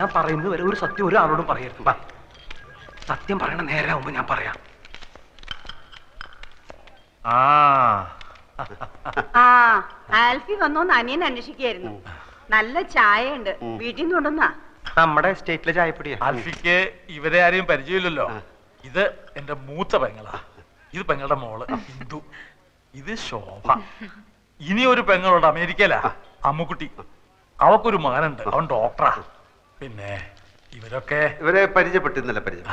ഞാൻ പറയുന്നത് വരെ ഒരു സത്യം ഒരാളോടും പറയരുത്. വാ, സത്യം പറയണ നേരാവുമ്പോ ഞാൻ പറയാം. ആൽഫി വന്നോന്ന് അനിയൻ അന്വേഷിക്കായിരുന്നു. നല്ല ചായ ഉണ്ട്, വീട്ടിൽ നിന്ന് കൊണ്ടുവന്നാ. നമ്മുടെ സ്റ്റേറ്റിലെ ചായപ്പൊടിയാ. ആൽഫിക്ക് ഇവരെ ആരെയും പരിചയമില്ലല്ലോ. ഇത് എന്റെ മൂത്ത പെങ്ങളാ. ഇത് പെങ്ങളുടെ മോള് ഹിന്ദു. ഇത് ശോഭ. ഇനി ഒരു പെങ്ങളുണ്ട് അമേരിക്കയിലാ, അമ്മുക്കുട്ടി. അവക്കൊരു മകനുണ്ട്, അവൻ ഡോക്ടറാ. പിന്നെ ഇവരെ പരിചയപ്പെട്ടിരുന്നല്ല പരിചയം.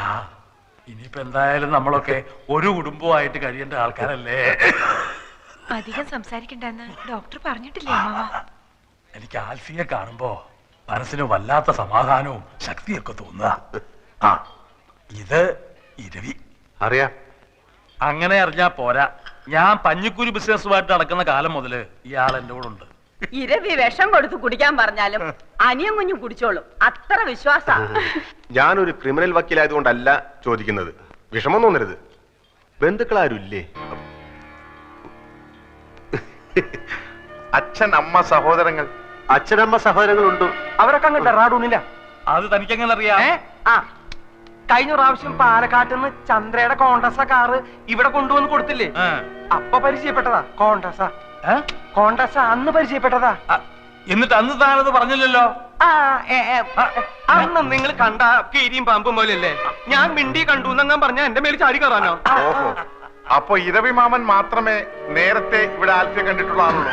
ഇനിയിപ്പോ എന്തായാലും നമ്മളൊക്കെ ഒരു കുടുംബമായിട്ട് കഴിയേണ്ട ആൾക്കാരല്ലേ. അധികം സംസാരിക്കണ്ടെന്ന് ഡോക്ടർ പറഞ്ഞിട്ടില്ലേ അമ്മാവ? എനിക്ക് ആൽഫിയെ കാണുമ്പോ മനസ്സിന് വല്ലാത്ത സമാധാനവും ശക്തിയൊക്കെ തോന്നുക. ഇത് ഇരവി. അറിയാം. അങ്ങനെ അറിഞ്ഞാ പോരാ, ഞാൻ പഞ്ഞിക്കുരി ബിസിനസ്സുമായിട്ട് നടക്കുന്ന കാലം മുതല് ഇയാൾ എന്റെ കൂടെ ഉണ്ട്. ഇരവി വിഷം കൊടുത്ത് കുടിക്കാൻ പറഞ്ഞാലും അനിയൻ കുഞ്ഞു കുടിച്ചോളും, അത്ര വിശ്വാസ. ഞാനൊരു ക്രിമിനൽ വക്കീലായതുകൊണ്ടല്ല ചോദിക്കുന്നത്. വിഷമം തോന്നരുത്. ബന്ധുക്കളാരും ഇല്ലേ? അച്ഛൻ അമ്മ സഹോദരങ്ങൾ. അച്ഛനമ്മ സഹോദരങ്ങളുണ്ട്. അവരൊക്കെ അങ്ങ് ഡെറാഡൂണില്ല. അത് തനിക്കെങ്ങനെ അറിയാം? കഴിഞ്ഞ പ്രാവശ്യം പാലക്കാട്ട് നിന്ന് ചന്ദ്രയുടെ കോൺഗ്രസ കാറ് ഇവിടെ കൊണ്ടുവന്ന് കൊടുത്തില്ലേ? അപ്പൊ പരിചയപ്പെട്ടതാ. കോൺഗ്രസ അന്ന് പരിചയപ്പെട്ടതാ. എന്നിട്ട് അന്ന് താനത് പറഞ്ഞില്ലല്ലോ. അന്ന് നിങ്ങൾ കണ്ട കീരിയും പാമ്പും പോലെയല്ലേ? ഞാൻ മിണ്ടി കണ്ടു എന്നങ്ങാൻ പറഞ്ഞ എന്റെ മേൽ ചാടി കയറാനോ? ഓഹോ, അപ്പൊ ഇരവി മാമൻ മാത്രമേ നേരത്തെ ഇവിടെ ആൽഫിയെ കണ്ടിട്ടുള്ള ആളുള്ളൂ.